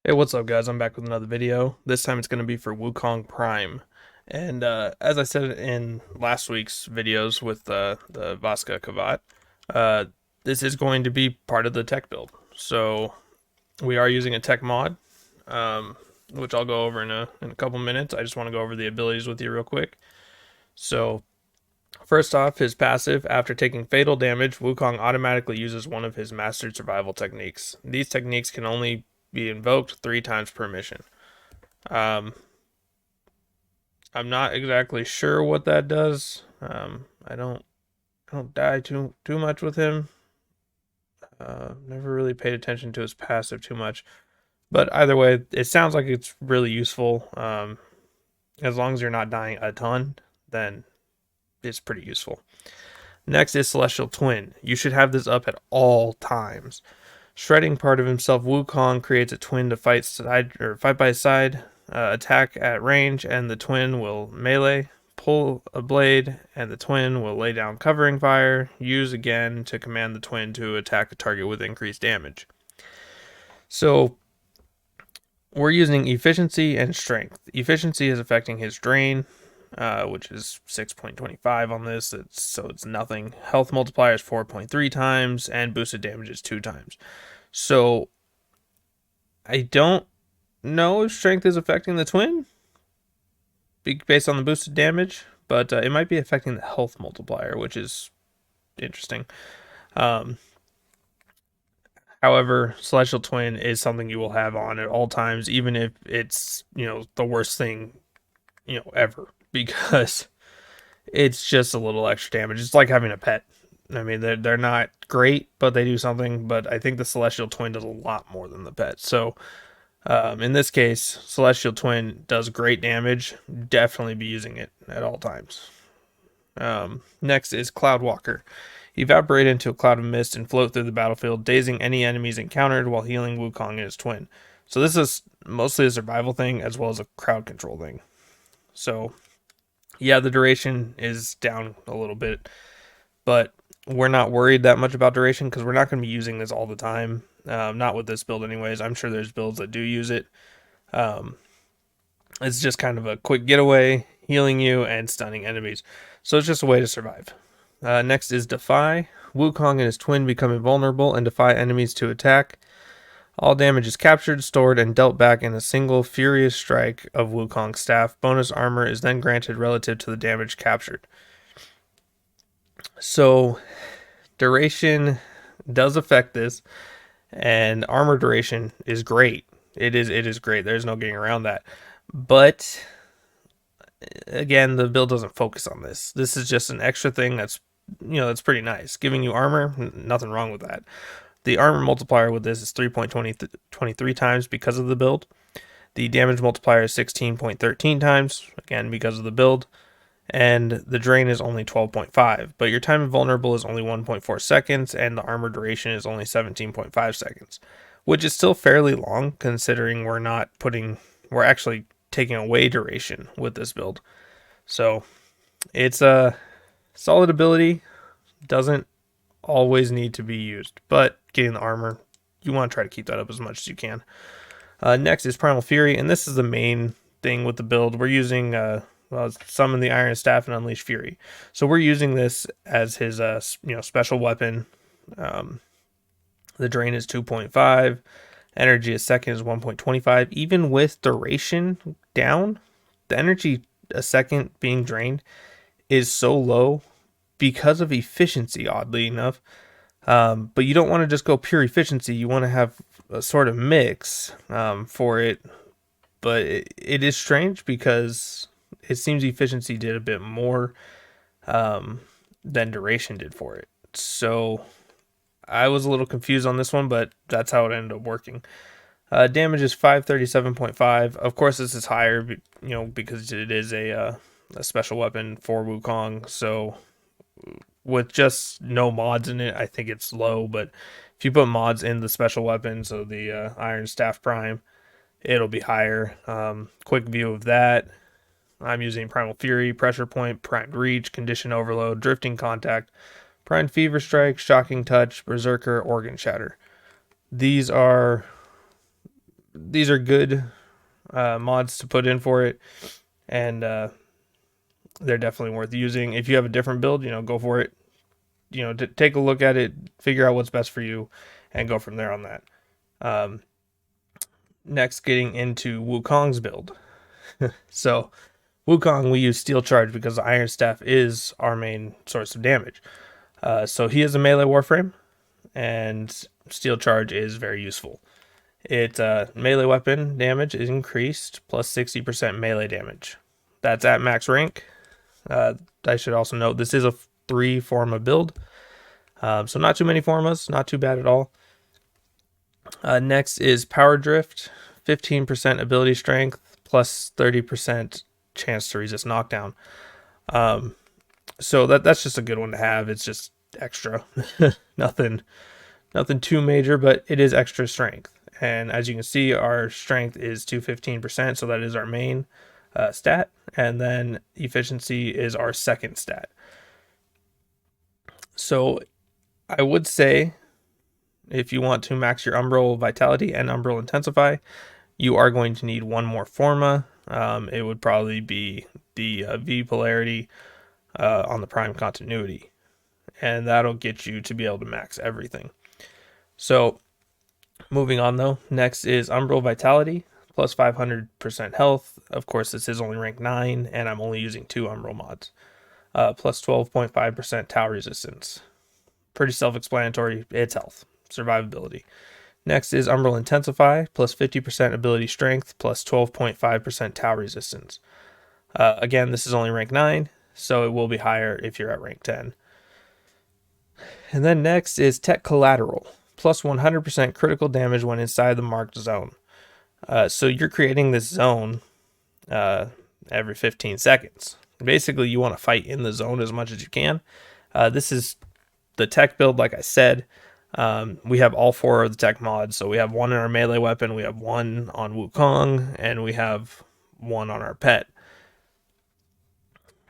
Hey, what's up, guys? I'm back with another video. This time it's going to be for Wukong Prime. And as I said in last week's videos with the Vaska Kavat, uh, this is going to be part of the tech build. So we are using a tech mod, which I'll go over in a couple minutes. I just want to go over the abilities with you real quick. So first off, his passive. After taking fatal damage, Wukong automatically uses one of his mastered survival techniques. These techniques can only be invoked 3 times per mission. Um, I'm not exactly sure what that does. I don't die too much with him. Never really paid attention to his passive too much, but either way, it sounds like it's really useful. As long as you're not dying a ton, then it's pretty useful. Next is Celestial Twin. You should have this up at all times. Shredding part of himself, Wukong creates a twin to fight by his side, attack at range, and the twin will melee, pull a blade, and the twin will lay down covering fire, use again to command the twin to attack a target with increased damage. So we're using efficiency and strength. Efficiency is affecting his drain, which is 6.25 on this, so it's nothing. Health multiplier is 4.3 times, and boosted damage is 2 times. So I don't know if strength is affecting the twin based on the boosted damage, but it might be affecting the health multiplier, which is interesting. However, Celestial Twin is something you will have on at all times, even if it's, the worst thing, ever, because it's just a little extra damage. It's like having a pet. I mean, they're not great, but they do something. But I think the Celestial Twin does a lot more than the pet. So in this case, Celestial Twin does great damage. Definitely be using it at all times. Next is Cloud Walker. Evaporate into a cloud of mist and float through the battlefield, dazing any enemies encountered while healing Wukong and his twin. So this is mostly a survival thing as well as a crowd control thing. So yeah, the duration is down a little bit, but we're not worried that much about duration because we're not going to be using this all the time. Not with this build anyways. I'm sure there's builds that do use it. It's just kind of a quick getaway, healing you and stunning enemies. So it's just a way to survive. Next is Defy. Wukong and his twin become invulnerable and defy enemies to attack. All damage is captured, stored, and dealt back in a single furious strike of Wukong's staff. Bonus armor is then granted relative to the damage captured. So, duration does affect this, and armor duration is great. It is great. There's no getting around that. But again, the build doesn't focus on this. This is just an extra thing that's pretty nice. Giving you armor, nothing wrong with that. The armor multiplier with this is 3.23 times because of the build. The damage multiplier is 16.13 times, again because of the build. And the drain is only 12.5, but your time invulnerable is only 1.4 seconds, and the armor duration is only 17.5 seconds, which is still fairly long considering we're actually taking away duration with this build. So it's a solid ability, doesn't always need to be used, but getting the armor, you want to try to keep that up as much as you can. Next is Primal Fury, and this is the main thing with the build. We're using summon the Iron Staff and Unleash Fury. So we're using this as his special weapon. The drain is 2.5, energy a second is 1.25. Even with duration down, the energy a second being drained is so low because of efficiency, oddly enough. But you don't want to just go pure efficiency. You want to have a sort of mix for it. But it is strange because it seems efficiency did a bit more than duration did for it. So I was a little confused on this one, but that's how it ended up working. Damage is 537.5. Of course, this is higher, because it is a special weapon for Wukong. So with just no mods in it, I think it's low. But if you put mods in the special weapon, so the Iron Staff Prime, it'll be higher. Quick view of that. I'm using Primal Fury, Pressure Point, Primed Reach, Condition Overload, Drifting Contact, Primed Fever Strike, Shocking Touch, Berserker, Organ Shatter. These are these are good mods to put in for it, and they're definitely worth using. If you have a different build, go for it. Take a look at it, figure out what's best for you, and go from there on that. Next, getting into Wukong's build. So, Wukong, we use Steel Charge because the Iron Staff is our main source of damage. So he is a melee Warframe, and Steel Charge is very useful. It melee weapon damage is increased plus 60% melee damage. That's at max rank. I should also note this is a 3 forma build, so not too many formas, not too bad at all. Next is Power Drift, 15% ability strength plus 30% chance to resist knockdown. So that's just a good one to have. It's just extra, nothing too major, but it is extra strength. And as you can see, our strength is 215%, so that is our main stat, and then efficiency is our second stat. So I would say if you want to max your Umbral Vitality and Umbral Intensify, you are going to need one more forma. It would probably be the V Polarity on the Prime Continuity, and that'll get you to be able to max everything. So moving on though, next is Umbral Vitality plus 500% health. Of course, this is only rank 9, and I'm only using 2 Umbral mods. Plus 12.5% Tau resistance. Pretty self-explanatory. It's health, survivability. Next is Umbral Intensify plus 50% ability strength plus 12.5% Tau resistance. Again, this is only rank 9, so it will be higher if you're at rank 10. And then next is Tech Collateral plus 100% critical damage when inside the marked zone. So you're creating this zone every 15 seconds. Basically, you want to fight in the zone as much as you can. This is the tech build, like I said. We have all 4 of the tech mods. So we have 1 in our melee weapon, we have 1 on Wukong, and we have 1 on our pet.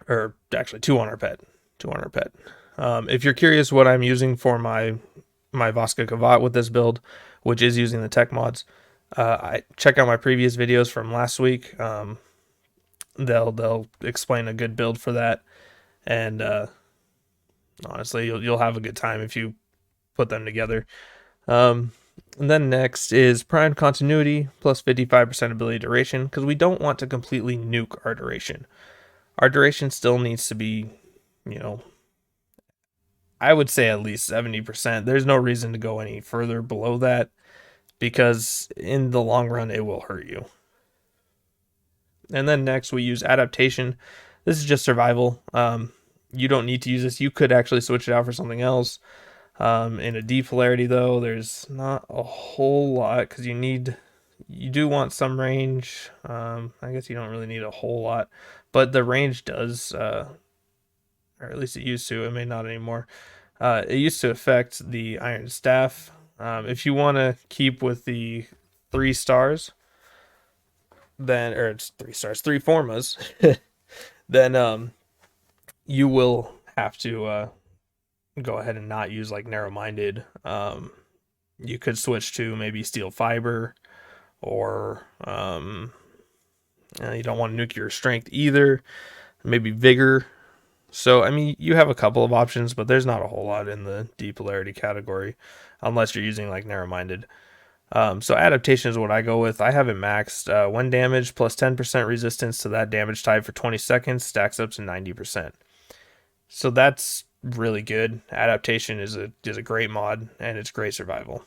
Or actually 2 on our pet. 2 on our pet. If you're curious what I'm using for my Voska Kavat with this build, which is using the tech mods, I check out my previous videos from last week. They'll explain a good build for that, and honestly, you'll have a good time if you put them together. And then next is Prime Continuity plus 55% ability duration, because we don't want to completely nuke our duration. Our duration still needs to be, I would say at least 70%. There's no reason to go any further below that, because in the long run, it will hurt you. And then next, we use Adaptation. This is just survival. You don't need to use this. You could actually switch it out for something else. In a D polarity, though, there's not a whole lot, because you do want some range. I guess you don't really need a whole lot, but the range does, or at least it used to. It may not anymore. It used to affect the Iron Staff. If you want to keep with the 3 stars, then, or it's 3 stars, 3 formas, then you will have to go ahead and not use like Narrow-Minded. You could switch to maybe Steel Fiber, or you don't want to nuke your strength either. Maybe Vigor. So, I mean, you have a couple of options, but there's not a whole lot in the D polarity category, unless you're using like Narrow-Minded. So Adaptation is what I go with. I have it maxed. 1 damage plus 10% resistance to that damage type for 20 seconds stacks up to 90%. So that's really good. Adaptation is a great mod, and it's great survival.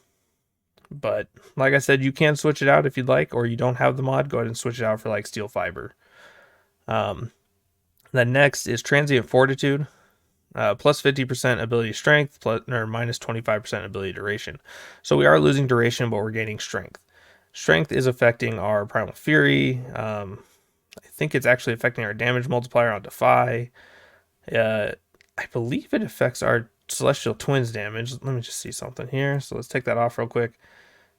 But like I said, you can switch it out if you'd like, or you don't have the mod, go ahead and switch it out for like Steel Fiber. Then next is Transient Fortitude. Plus 50% ability strength, or minus 25% ability duration. So we are losing duration, but we're gaining strength. Strength is affecting our Primal Fury. I think it's actually affecting our damage multiplier on Defy. I believe it affects our Celestial Twins damage. Let me just see something here. So let's take that off real quick.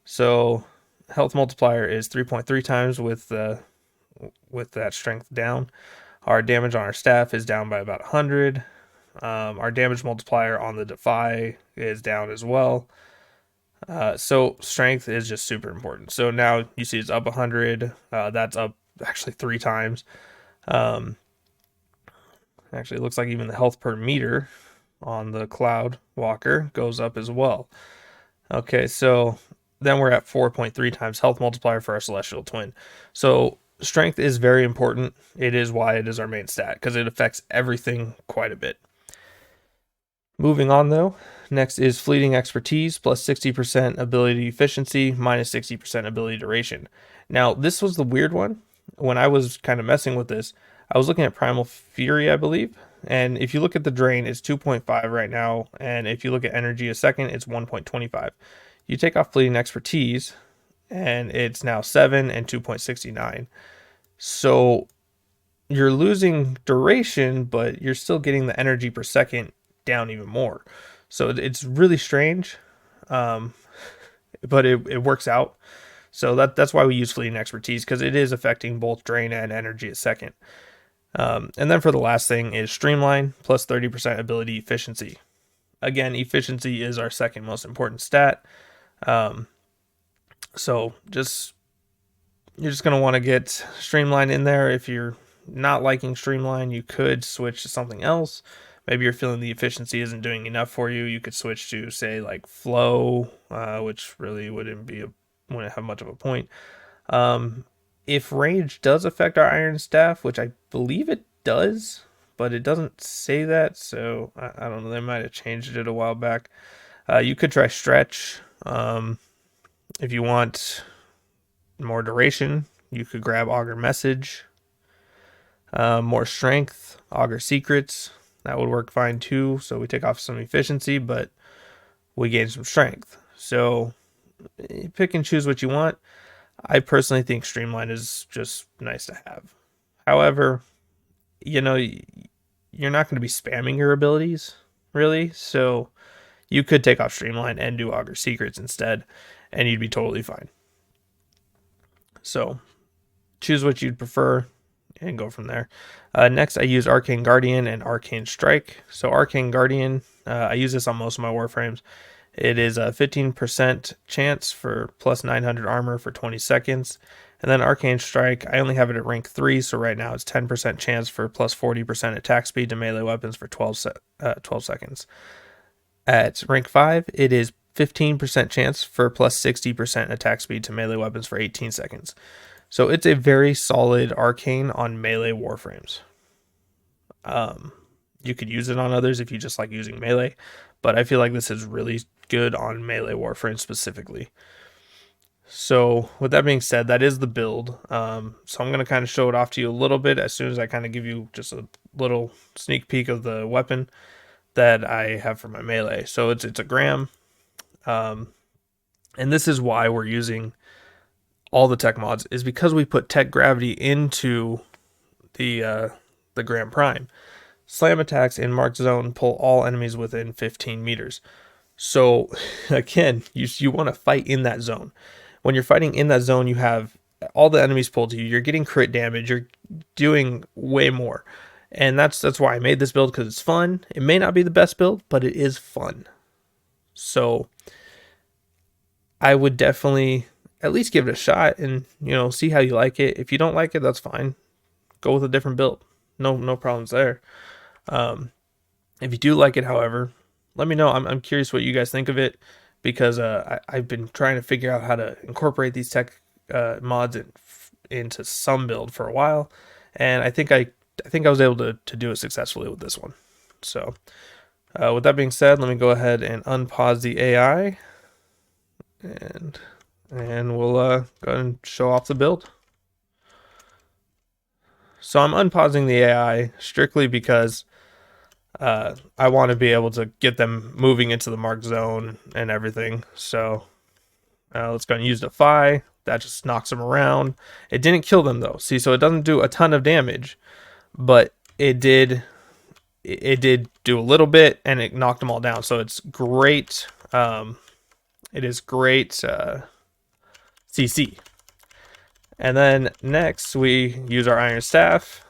So health multiplier is 3.3 times with that strength down. Our damage on our staff is down by about 100. Our damage multiplier on the Defy is down as well. So strength is just super important. So now you see it's up 100. That's up actually 3 times. Um, Actually, it looks like even the health per meter on the Cloud Walker goes up as well. Okay, so then we're at 4.3 times health multiplier for our Celestial Twin. So strength is very important. It is why it is our main stat, because it affects everything quite a bit. Moving on though, next is fleeting expertise plus 60% ability efficiency minus 60% ability duration. Now, this was the weird one. When I was kind of messing with this, I was looking at Primal Fury, I believe. And if you look at the drain, it's 2.5 right now. And if you look at energy a second, it's 1.25. You take off fleeting expertise, and it's now 7 and 2.69. So you're losing duration, but you're still getting the energy per second down even more. So it's really strange, but it works out. So that's why we use fleeting expertise, because it is affecting both drain and energy a second. And then for the last thing is Streamline plus 30% ability efficiency. Again, efficiency is our second most important stat. So you're just going to want to get Streamline in there. If you're not liking Streamline, you could switch to something else. Maybe you're feeling the efficiency isn't doing enough for you. You could switch to, say, like Flow, which really wouldn't have much of a point. If range does affect our Iron Staff, which I believe it does, but it doesn't say that, so I don't know. They might have changed it a while back. You could try Stretch. If you want more duration, you could grab Augur Message. More strength, Augur Secrets. That would work fine too. So we take off some efficiency, but we gain some strength. So pick and choose what you want. I personally think Streamline is just nice to have. However, you're not going to be spamming your abilities, really. So you could take off Streamline and do Augur Secrets instead, and you'd be totally fine. So choose what you'd prefer and go from there. Next, I use Arcane Guardian and Arcane Strike. So Arcane Guardian, I use this on most of my Warframes. It is a 15% chance for plus 900 armor for 20 seconds. And then Arcane Strike, I only have it at rank 3, so right now it's 10% chance for plus 40% attack speed to melee weapons for 12 seconds. At rank 5, it is 15% chance for plus 60% attack speed to melee weapons for 18 seconds. So it's a very solid arcane on melee warframes. You could use it on others if you just like using melee, but I feel like this is really good on melee warframes specifically. So with that being said, that is the build. So I'm going to kind of show it off to you a little bit as soon as I kind of give you just a little sneak peek of the weapon that I have for my melee. So it's a Gram. And this is why we're using all the tech mods, is because we put tech gravity into the Gram Prime. Slam attacks in marked zone pull all enemies within 15 meters. So again, you want to fight in that zone. When you're fighting in that zone, you have all the enemies pulled to you. You're getting crit damage. You're doing way more. And that's why I made this build, because it's fun. It may not be the best build, but it is fun. So I would definitely at least give it a shot and, see how you like it. If you don't like it, that's fine. Go with a different build. No problems there. If you do like it, however, let me know. I'm curious what you guys think of it, because I've been trying to figure out how to incorporate these tech mods into some build for a while, and I think I was able to do it successfully with this one. So with that being said, let me go ahead and unpause the AI, and we'll go ahead and show off the build. So I'm unpausing the AI strictly because I want to be able to get them moving into the marked zone and everything. So let's go and use Defy. That just knocks them around. It didn't kill them though. See, so it doesn't do a ton of damage, but it did do a little bit, and it knocked them all down. So it's great. It is great CC. And then next we use our Iron Staff.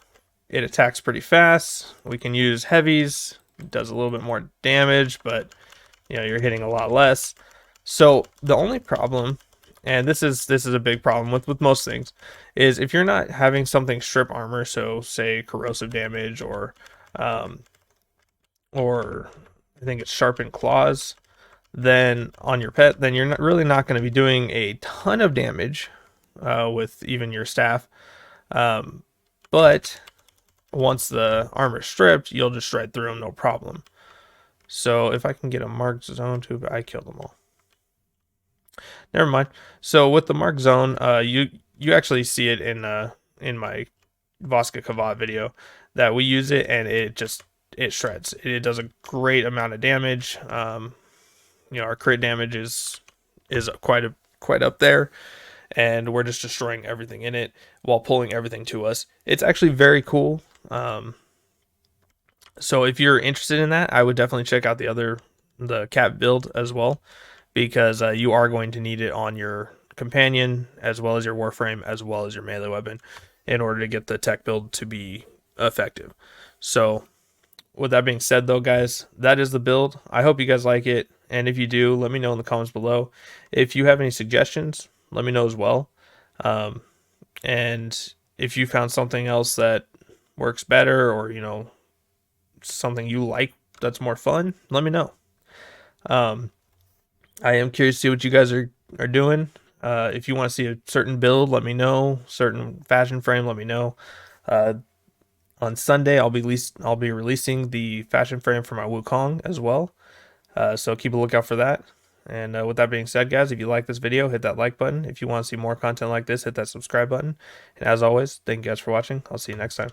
It attacks pretty fast. We can use heavies. It does a little bit more damage, but you're hitting a lot less. So the only problem, and this is a big problem with most things, is if you're not having something strip armor, so say corrosive damage um, or I think it's sharpened claws, then on your pet, then you're not going to be doing a ton of damage with even your staff. But once the armor's stripped, you'll just shred through them, no problem. So if I can get a marked zone too, but I killed them all. Never mind. So with the marked zone, you actually see it in my Voska Kavat video that we use it, and it shreds. It does a great amount of damage. Our crit damage is quite up there, and we're just destroying everything in it while pulling everything to us. It's actually very cool. So if you're interested in that, I would definitely check out the cat build as well, because you are going to need it on your companion as well as your warframe as well as your melee weapon in order to get the tech build to be effective. So with that being said, though, guys, that is the build. I hope you guys like it, and if you do, let me know in the comments below. If you have any suggestions, let me know as well. And if you found something else that works better, or something you like that's more fun, let me know. I am curious to see what you guys are doing. If you want to see a certain build, let me know. Certain fashion frame, let me know. On Sunday, I'll be releasing the fashion frame for my Wukong as well. So keep a lookout for that. And with that being said, guys, if you like this video, hit that like button. If you want to see more content like this, hit that subscribe button. And as always, thank you guys for watching. I'll see you next time.